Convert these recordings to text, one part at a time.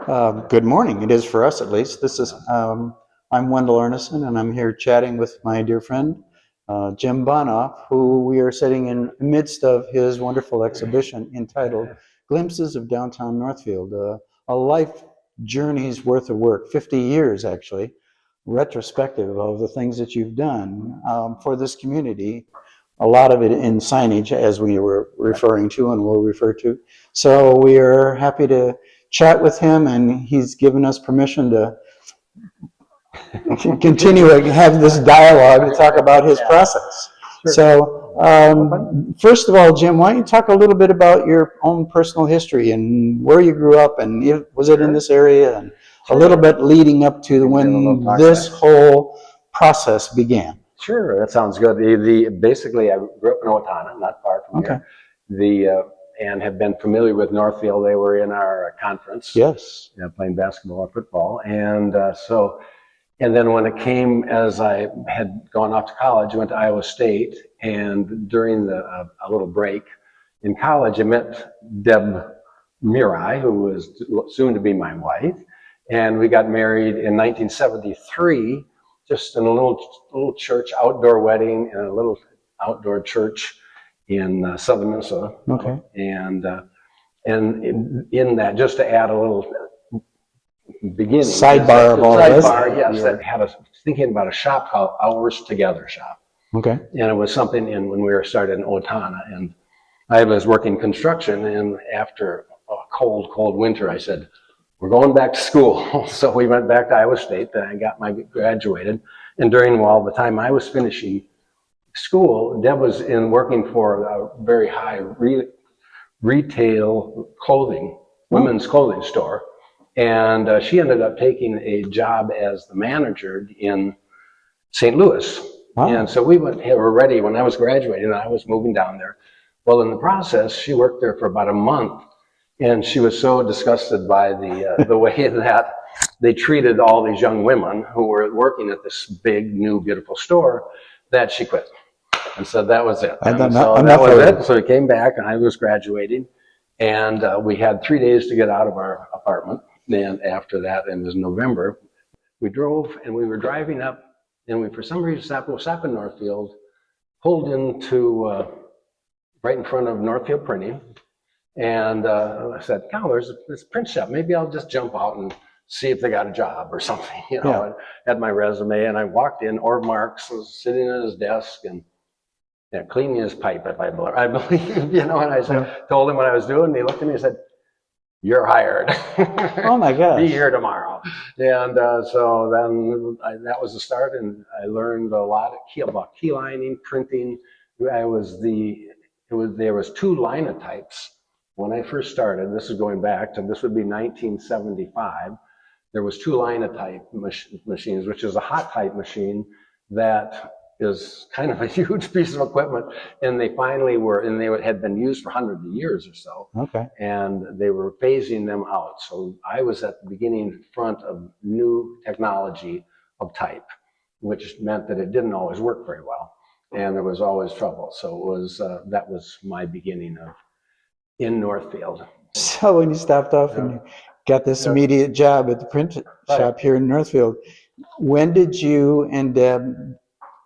Good morning. It is for us, at least. I'm Wendell Arneson, and I'm here chatting with my dear friend, Jim Bohnhoff, who we are sitting in the midst of his wonderful exhibition entitled Glimpses of Downtown Northfield, a life journey's worth of work, 50 years actually, retrospective of the things that you've done for this community. A lot of it in signage, as we were referring to and will refer to. So we are happy to chat with him, and he's given us permission to continue to have this dialogue to talk about his process. So first of all, Jim, why don't you talk a little bit about your own personal history and where you grew up, and was it in this area, and a little bit leading up to when this whole process began. Sure, that sounds good. Basically, I grew up in Owatonna, not far from here. And have been familiar with Northfield. They were in our conference. Yes. Playing basketball or football. And then when it came, as I had gone off to college, I went to Iowa State. And during a little break in college, I met Deb Murai, who was soon to be my wife. And we got married in 1973. Just in a little church, outdoor wedding in a little outdoor church in southern Minnesota. Okay. And in that, just to add a little beginning sidebar of all this. Yes, that had thinking about a shop called Hours Together Shop. Okay. And it was something when we were started in Owatonna, and I was working construction, and after a cold winter, I said, we're going back to school. So we went back to Iowa State, and I graduated. And during all the time I was finishing school, Deb was working for a very high retail clothing, women's clothing store. And she ended up taking a job as the manager in St. Louis. Wow. And so we were ready when I was graduating, and I was moving down there. Well, in the process, she worked there for about a month. And she was so disgusted by the way that they treated all these young women who were working at this big, new, beautiful store that she quit. And so that was it. So we came back, and I was graduating, and we had 3 days to get out of our apartment. And after that, it was November, we drove, and we were driving up, and we, for some reason, stopped in Northfield, pulled into right in front of Northfield Printing. And I said, there's this print shop. Maybe I'll just jump out and see if they got a job or something, I had my resume, and I walked in. Orv Marx was sitting at his desk and cleaning his pipe, I believe, and I told him what I was doing, and he looked at me and said, you're hired. Oh my gosh. Be here tomorrow. And so then that was the start, and I learned a lot about key lining, printing. There was 2 linotypes. When I first started, this is going back to, this would be 1975, there was 2 linotype machines, which is a hot type machine that is kind of a huge piece of equipment. And they finally were, and they had been used for hundreds of years or so. Okay. And they were phasing them out. So I was at the beginning front of new technology of type, which meant that it didn't always work very well. And there was always trouble. So it was, that was my beginning in Northfield. So when you stopped off and you got this immediate job at the print shop here in Northfield, when did you and Deb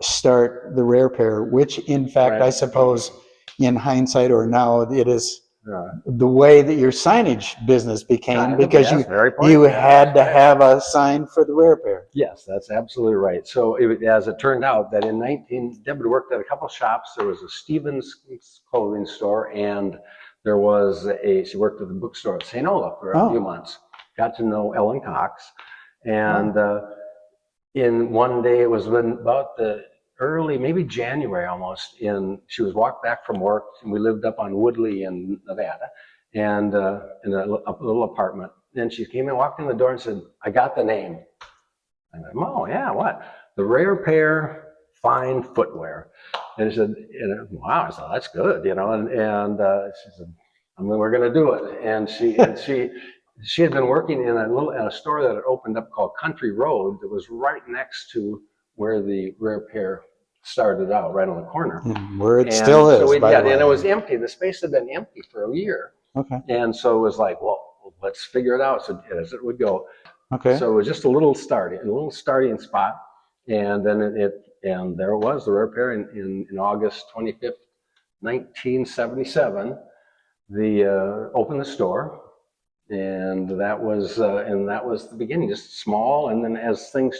start the Rare Pair, which in fact, I suppose in hindsight or now, it is the way that your signage business became, because you had to have a sign for the Rare Pair. Yes, that's absolutely right. So as it turned out that Deb had worked at a couple of shops. There was a Stevens clothing store, and there was she worked at the bookstore at St. Olaf for a few months. Got to know Ellen Cox. And in one day, it was about the early, maybe January almost, she was walked back from work, and we lived up on Woodley in Nevada, and in a little apartment. And she came and walked in the door and said, I got the name. I went, oh yeah, what? The Rare Pair Fine Footwear. And she said, wow, I thought, that's good, and she said, we're going to do it. And she had been working in a store that had opened up called Country Road that was right next to where the Rare Pair started out, right on the corner. Where it still is, and it was empty. The space had been empty for a year. Okay. And so it was like, well, let's figure it out. So as it would go. Okay. So it was just a little starting spot. And then and there it was, the Rare Pair in August 25th, 1977. Opened the store. And that was the beginning, just small. And then as things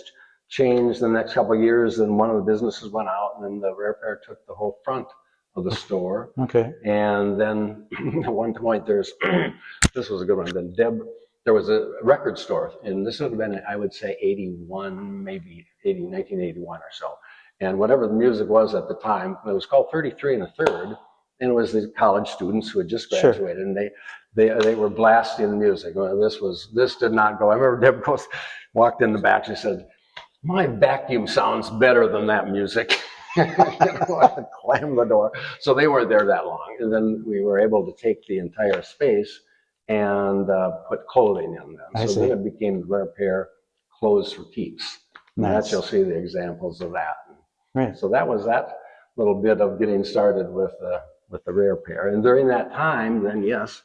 changed the next couple of years, then one of the businesses went out, and then the Rare Pair took the whole front of the store. Okay. And then at one point, this was a good one. Then there was a record store, and this would have been, I would say, 81, maybe 1981 or so. And whatever the music was at the time, it was called 33 1/3. And it was the college students who had just graduated, and they were blasting music. Well, this did not go. I remember Deb walked in the back. She said, "My vacuum sounds better than that music." Slammed the door. So they weren't there that long, and then we were able to take the entire space and put clothing in them. So then it became the Rare Pair Clothes for Keeps. Nice. You'll see the examples of that. Right. So that was that little bit of getting started with the Rare Pair. And during that time, then yes,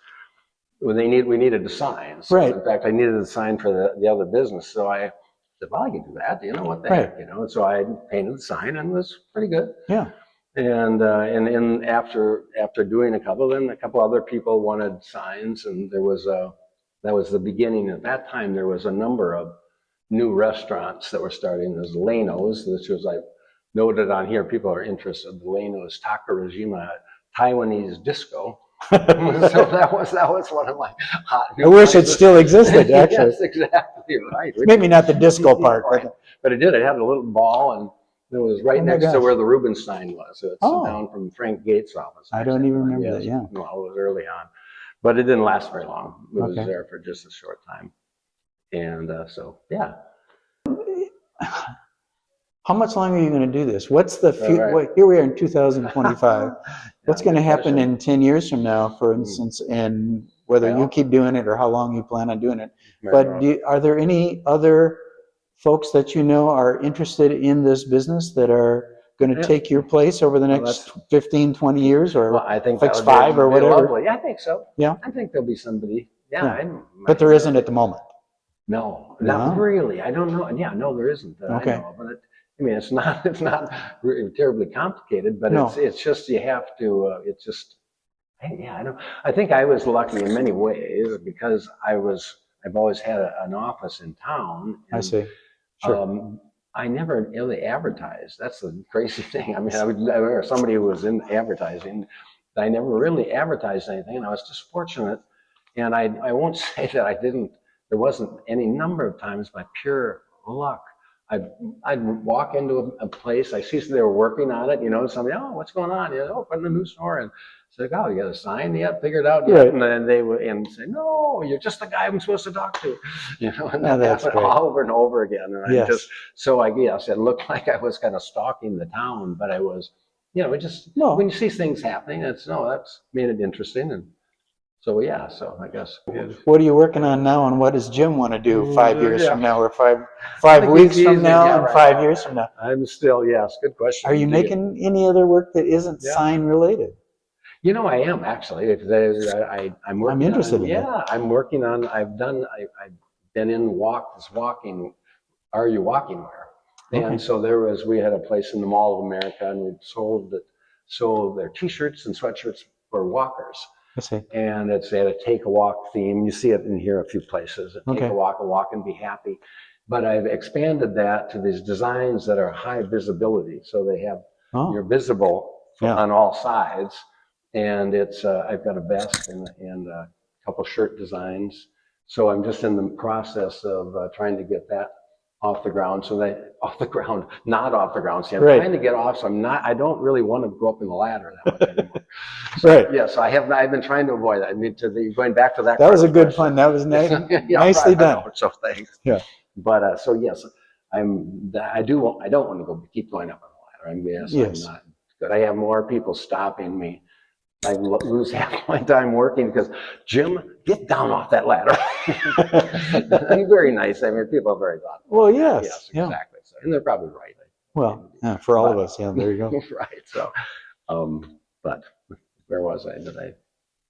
we needed a sign. So right. In fact, I needed a sign for the other business. So I said, well, I can do that. You know what the heck, you know. And so I painted the sign, and it was pretty good. Yeah. And after doing a couple, then a couple other people wanted signs, and that was the beginning. At that time, there was a number of new restaurants that were starting. There's Leno's, which was, I noted on here, people are interested. The Leno's Takarajima Taiwanese disco. So that was one of my hot new I wish places. it still existed, actually. Yes, exactly right. Maybe not the disco part. Right. But it did. It had a little ball, and it was right next to where the Rubenstein was. So it's down from Frank Gates' office. I don't even remember that, yeah. Well, it was early on. But it didn't last very long. It was there for just a short time. And so, yeah. How much longer are you going to do this? What's the future? Here we are in 2025. What's going to happen in 10 years from now, for instance, and whether you keep doing it or how long you plan on doing it? But are there any other folks that you know are interested in this business that are going to take your place over the next 15, 20 years, or I think 5 or whatever? Lovely. I think so. Yeah. I think there'll be somebody. Yeah. But there isn't at the moment. No, not really. I don't know. Yeah, no, there isn't. I know, but I mean, it's not terribly complicated, but it's just, you have to, I don't, I think I was lucky in many ways because I've always had an office in town. And, I see. Sure. I never really advertised. That's the crazy thing. I mean, I remember somebody who was in advertising. I never really advertised anything, and I was just fortunate. And I won't say that there wasn't any number of times by pure luck. I'd walk into a place, I see they were working on it, you know, somebody, oh, what's going on? You know, open the new store. And it's like, oh, you got a sign yet? Figured out yet? Right. And then they would say, no, you're just the guy I'm supposed to talk to. You know, and that happened all over and over again. And I just, so I guess it looked like I was kind of stalking the town, but I was, you know, when you see things happening, that's made it interesting. And so, yeah, so I guess. What are you working on now, and what does Jim want to do 5 years from now, or five weeks from now, and 5 years from now? I'm still, yes, good question. Are you making any other work that isn't sign related? You know, I am actually. I'm working. I'm interested in that. I'm working on. I've been in walking. Are you walking wear? And so we had a place in the Mall of America, and we sold their T-shirts and sweatshirts for walkers. I see. And they had a take a walk theme. You see it in here a few places. Take a walk and be happy. But I've expanded that to these designs that are high visibility. So they have, you're visible on all sides. And I've got a vest and a couple shirt designs. So I'm just in the process of trying to get that off the ground. Not off the ground. See, I'm trying to get off. So I don't really want to go up in the ladder that much anymore. So, yes, I've been trying to avoid that. I mean, going back to that. That was a good fun. That was nice. Nicely done. So thanks. Yeah. But so yes, I don't want to keep going up on the ladder. I'm not good. I have more people stopping me. I lose half my time working because, Jim, get down off that ladder. I'm very nice. I mean, people are very thoughtful. Well, yes. Yes, exactly. So, and they're probably right. Well, for all of us, there you go. Right. So, but where was I?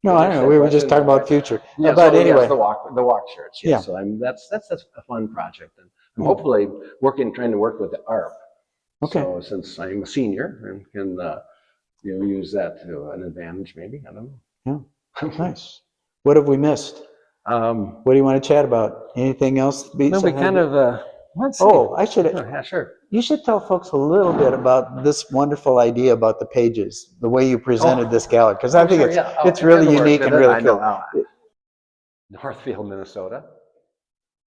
No, Finish I don't know. that We were just question? talking about future. Yeah, But so yes, anyway, the walk shirts. Yes, yeah. so that's a fun project, and I'm Oh, hopefully trying to work with the ARP. okay. So since I'm a senior and can use that to an advantage, maybe I don't Yeah. know. Nice. What have we missed? What do you want to chat about? Anything else? Well, we kind of let's see. Oh, I should. Yeah, sure. You should tell folks a little bit about this wonderful idea about the pages, the way you presented this gallery, because I think Sure, yeah. it's I really did the work unique with and it. really I know. cool. Northfield, Minnesota.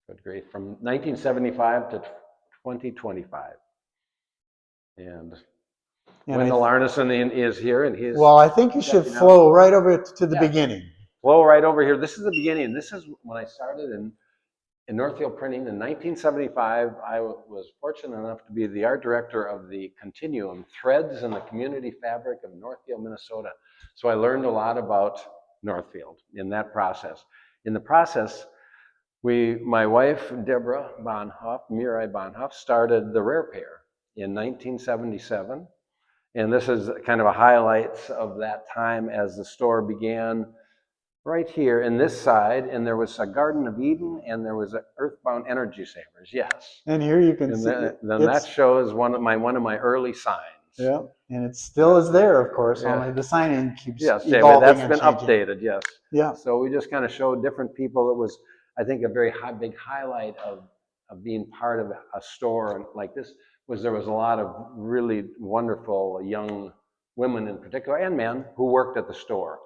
Good grief. From 1975 to 2025. And Wendell Arneson is here, and he's well, I think you should flow right over to the beginning. Flow right over here. This is the beginning. This is when I started in Northfield Printing in 1975. I was fortunate enough to be the art director of the Continuum, Threads in the Community Fabric of Northfield, Minnesota. So I learned a lot about Northfield in that process. In the process, my wife, Deborah Bohnhoff, Mirai Bohnhoff, started the Rare Pair in 1977. And this is kind of a highlights of that time as the store began right here in this side. And there was a Garden of Eden and there was a Earthbound Energy Savers, yes. And here you can see. Then that shows one of my early signs. Yeah, and it still is there, of course, only the sign-in keeps evolving that's and been changing. updated, yes. Yeah. So we just kind of showed different people. It was, I think, a very big highlight of being part of a store like this was there was a lot of really wonderful young women in particular, and men, who worked at the store.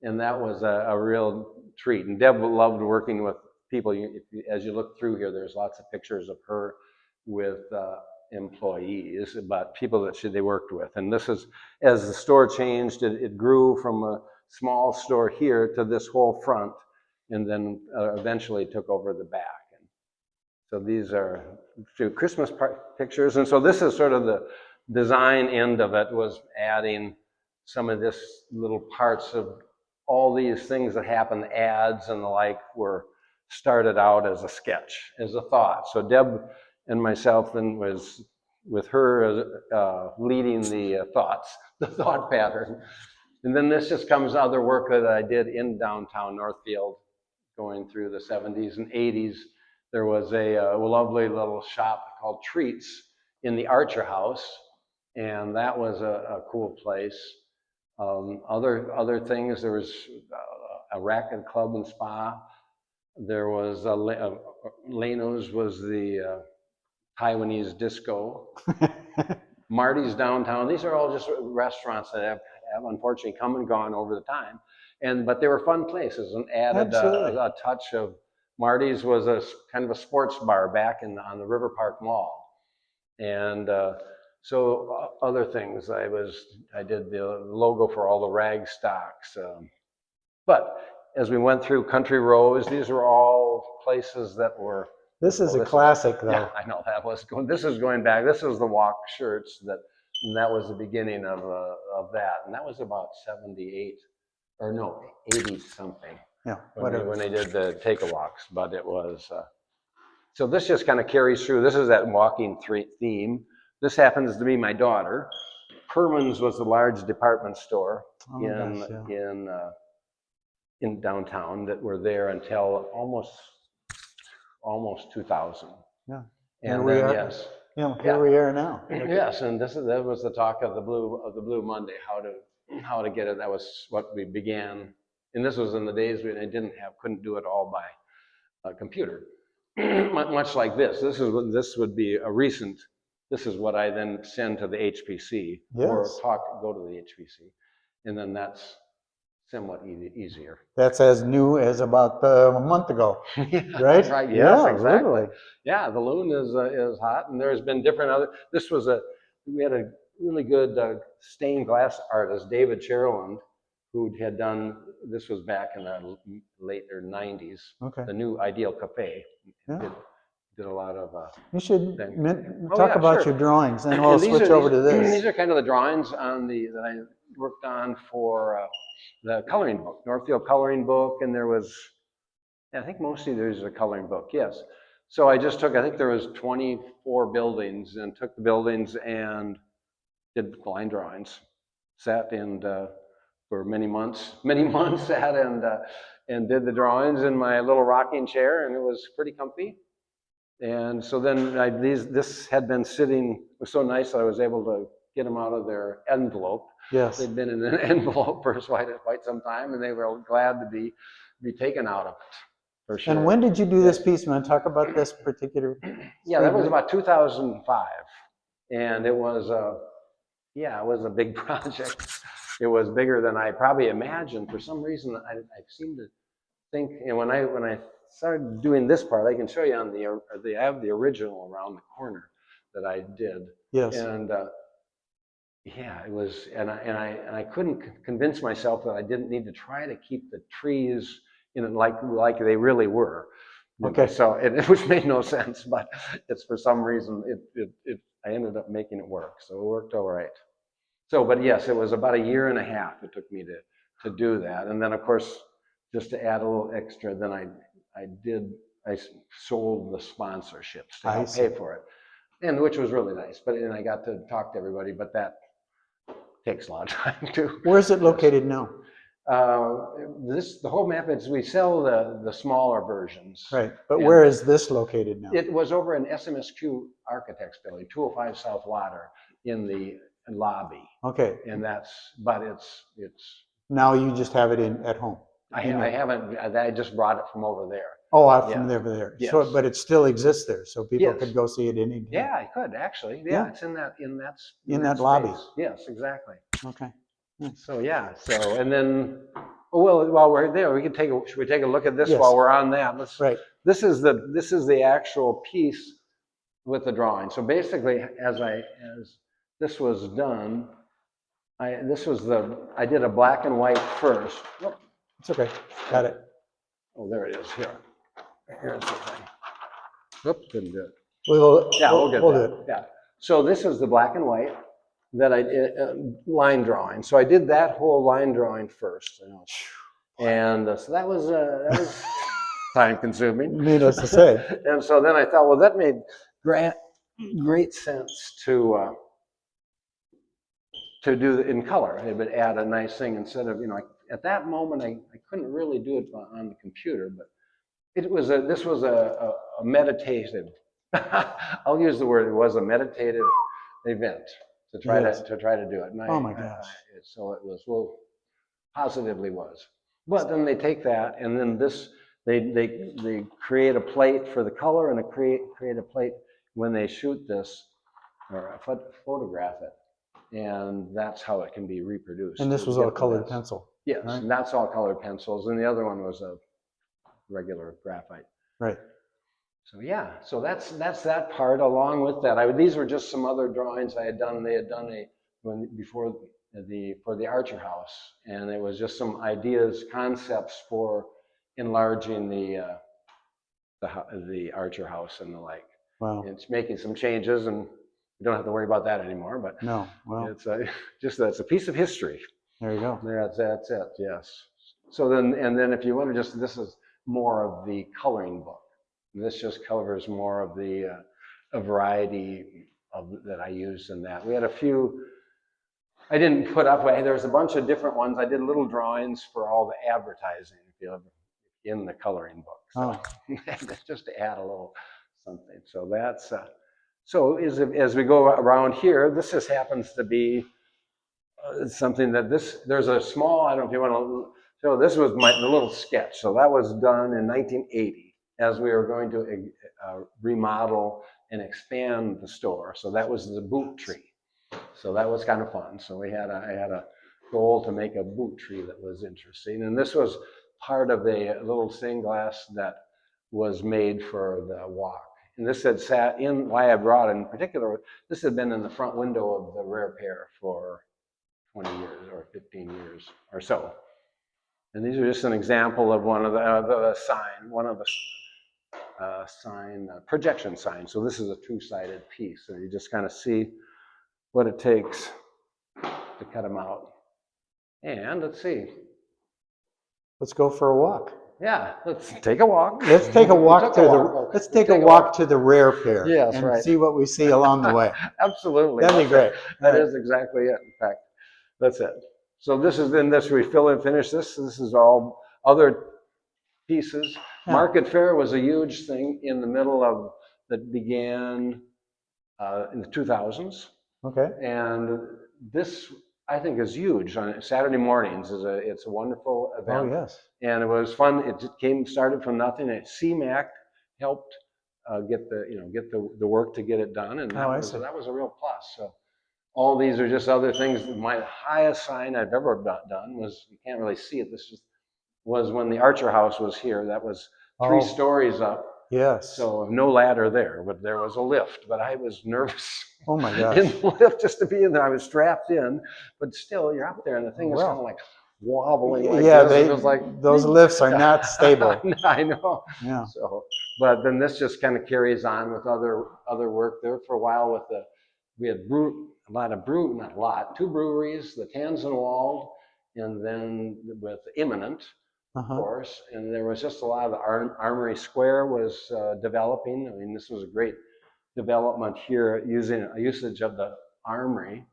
And that was a real treat. And Deb loved working with people. As you look through here, there's lots of pictures of her with employees, but people that they worked with. And this is, as the store changed, it grew from a small store here to this whole front, and then eventually took over the back. And so these are Christmas pictures. And so this is sort of the design end of it, was adding some of this little parts of all these things that happen, ads and the like, were started out as a sketch, as a thought. So Deb and myself then was with her leading the thoughts, the thought pattern. And then this just comes other work that I did in downtown Northfield, going through the 70s and 80s. There was a lovely little shop called Treats in the Archer House, and that was a cool place. Other things, there was a racket club and spa. There was Leno's was the Taiwanese disco. Marty's downtown. These are all just restaurants that have unfortunately come and gone over the time. But they were fun places and added a touch of. Marty's was a kind of a sports bar back on the River Park Mall. And so other things, I did the logo for all the rag stocks. But as we went through Country Rows, these were all places that were. This is a classic, though. Yeah, I know that was going. This is going back. This is the walk shirts and that was the beginning of that, and that was about 78, or no, 80 something. Yeah, when they did the take-a-walks, but it was. So this just kind of carries through. This is that walking theme. This happens to be my daughter. Herman's was the large department store in downtown that were there until almost 2000. Yeah. And then, yes. Yeah, here we are now. Yes, and that was the talk of the Blue Monday, how to get it. That was what we began. And this was in the days when I couldn't do it all by computer. Much like this. This would be a recent. This is what I then send to the HPC or go to the HPC, and then that's somewhat easier. That's as new as about a month ago, right? Right. Yes, yeah, exactly. Literally. Yeah, the loon is hot, and there's been different other. We had a really good stained glass artist, David Cherland, who had done. This was back in the later 90s. Okay. The new Ideal Cafe. Yeah. Did a lot of. You should talk about your drawings, and we'll switch over to this. These are kind of the drawings that I worked on for the coloring book, Northfield coloring book, and there was, I think mostly there's a coloring book, yes. So I just took, I think there was 24 buildings, and took the buildings and did line drawings, sat and for many months sat and did the drawings in my little rocking chair, and it was pretty comfy. And so then this had been sitting, it was so nice that I was able to get them out of their envelope. Yes. They'd been in an envelope for quite some time, and they were glad to be taken out of it, for sure. And when did you do this piece? You want to talk about this particular? Yeah, that was about 2005, and it was a big project. It was bigger than I probably imagined. For some reason, I seem to think, and when I started doing this part, I can show you on I have the original around the corner that I did. Yes. And yeah, it was, and I couldn't convince myself that I didn't need to try to keep the trees like they really were. Okay. So which made no sense, but it's for some reason I ended up making it work. So it worked all right. So, but yes, it was about a year and a half it took me to do that. And then of course, just to add a little extra, then I sold the sponsorships to help pay for it, and which was really nice. And I got to talk to everybody, but that takes a lot of time too. Where is it located now? The whole map is, we sell the smaller versions. Right, but where is this located now? It was over in SMSQ Architects Building, 205 South Lauder, in the lobby. Okay. And it's now you just have it at home. I haven't. I just brought it from over there. Oh, out from there. Yes. So, but it still exists there, so people could go see it any day. Yeah, I could actually. Yeah, it's in that lobby. Yes, exactly. Okay. Nice. So yeah. So and then, well, while we're there, should we take a look at this while we're on that? Right. This is the actual piece with the drawing. So basically, as this was done, I did a black and white first. Oh, it's okay. Got it. Oh, there it is. Here's the thing. Oops, didn't do it. We'll get that. Yeah. So this is the black and white that I did, line drawing. So I did that whole line drawing first. And so that was time consuming. Needless to say. And so then I thought, well, that made great sense to do in color. It would add a nice thing instead of, at that moment I couldn't really do it on the computer, but this was a meditative, I'll use the word, it was a meditative event to try to do it. And oh my gosh. So it was, well, positively was. But then they take that and then they create a plate for the color and create a plate when they shoot this or photograph it. And that's how it can be reproduced. And this was all colored pencil. Yes, right? And that's all colored pencils. And the other one was a regular graphite. Right. So yeah, so that's that part. Along with that, these were just some other drawings I had done. They had done for the Archer House, and it was just some ideas, concepts for enlarging the Archer House and the like. Wow. It's making some changes, and we don't have to worry about that anymore. But no, well, it's that's a piece of history. There you go. That's it. Yes. So then if you want to this is more of the coloring book. This just covers more of a variety that I used in that. We had a few. I didn't put up. There's a bunch of different ones. I did little drawings for all the advertising in the coloring book. So just to add a little something. So that's so as we go around here, this just happens to be something that there's a small. I don't know if you want to. So this was the little sketch. So that was done in 1980 as we were going to remodel and expand the store. So that was the boot tree. So that was kind of fun. So I had a goal to make a boot tree that was interesting. And this was part of a little stained glass that was made for the walk. And this had sat in, why I brought it in particular, this had been in the front window of the rare pair for 20 years or 15 years or so. And these are just an example of one of the projection sign. So this is a two-sided piece. So you just kind of see what it takes to cut them out. And let's see. Let's go for a walk. Yeah, let's take a walk. Let's take a walk to the rare pair. Yes, and right. see what we see along the way. Absolutely. That'd be great. That is exactly it. In fact, that's it. So this is then this we fill and finish this. This is all other pieces. Yeah. Market Fair was a huge thing in the middle of that began in the 2000s. Okay. And this, I think, is huge. On Saturday mornings it's a wonderful event. Oh, yes. And it was fun. It started from nothing. And CMAC helped get the work to get it done, and that was a real plus. So all these are just other things. My highest sign I've ever done was, you can't really see it. Was when the Archer House was here. That was 3 stories up. Yes. So no ladder there, but there was a lift. But I was nervous. Oh my gosh. In the lift just to be in there. I was strapped in, but still you're up there, and the thing was kind of like wobbling like this. It was like, those lifts are not stable. I know. Yeah. So, but then this just kind of carries on with other work there for a while. We had 2 breweries, the Tanzenwald, and then with Imminent, of course. And there was just a lot of the Armory Square was developing. I mean, this was a great development here usage of the Armory,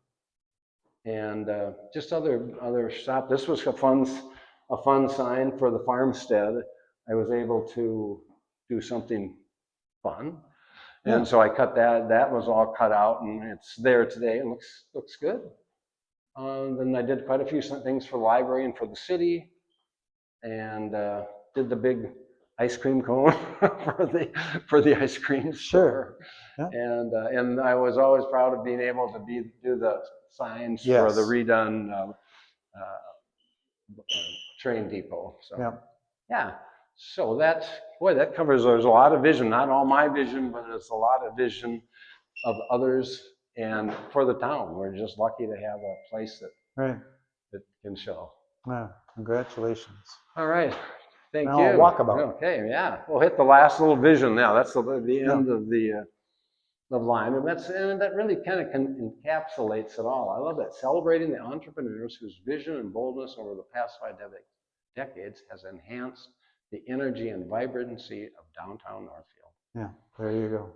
and just other shop. This was a fun sign for the farmstead. I was able to do something fun, and so I cut that. That was all cut out, and it's there today. It looks good. Then I did quite a few things for the library and for the city, and did the big ice cream cone for the ice cream store. Yeah. And I was always proud of being able to do the signs for the redone train depot. So so that covers. There's a lot of vision, not all my vision, but it's a lot of vision of others, and for the town. We're just lucky to have a place that can show. Yeah. Congratulations. All right. Thank you. Walkabout. Okay, yeah. We'll hit the last little vision now. That's the end of the line. And that really kind of encapsulates it all. I love that. Celebrating the entrepreneurs whose vision and boldness over the past 5 decades has enhanced the energy and vibrancy of downtown Northfield. Yeah, there you go.